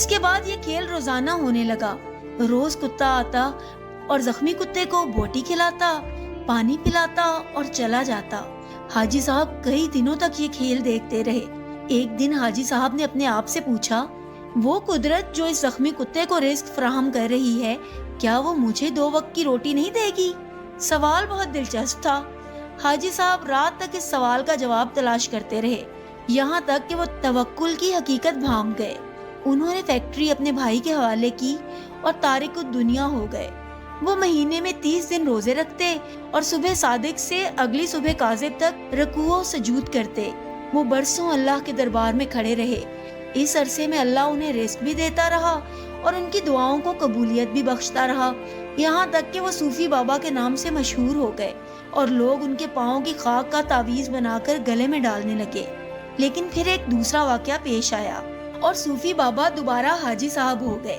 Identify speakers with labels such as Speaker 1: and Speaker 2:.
Speaker 1: اس کے بعد یہ کھیل روزانہ ہونے لگا۔ روز کتا آتا اور زخمی کتے کو بوٹی کھلاتا، پانی پلاتا اور چلا جاتا۔ حاجی صاحب کئی دنوں تک یہ کھیل دیکھتے رہے۔ ایک دن حاجی صاحب نے اپنے آپ سے پوچھا، وہ قدرت جو اس زخمی کتے کو رزق فراہم کر رہی ہے، کیا وہ مجھے 2 وقت کی روٹی نہیں دے گی؟ سوال بہت دلچسپ تھا۔ حاجی صاحب رات تک اس سوال کا جواب تلاش کرتے رہے، یہاں تک کہ وہ توکل کی حقیقت بھانپ گئے۔ انہوں نے فیکٹری اپنے بھائی کے حوالے کی اور تارک الدنیا ہو گئے۔ وہ مہینے میں 30 دن روزے رکھتے اور صبح صادق سے اگلی صبح کاذب تک رکوع و سجود کرتے۔ وہ برسوں اللہ کے دربار میں کھڑے رہے۔ اس عرصے میں اللہ انہیں رزق بھی دیتا رہا اور ان کی دعاؤں کو قبولیت بھی بخشتا رہا، یہاں تک کہ وہ صوفی بابا کے نام سے مشہور ہو گئے اور لوگ ان کے پاؤں کی خاک کا تعویذ بنا کر گلے میں ڈالنے لگے۔ لیکن پھر ایک دوسرا واقعہ پیش آیا اور صوفی بابا دوبارہ حاجی صاحب ہو گئے۔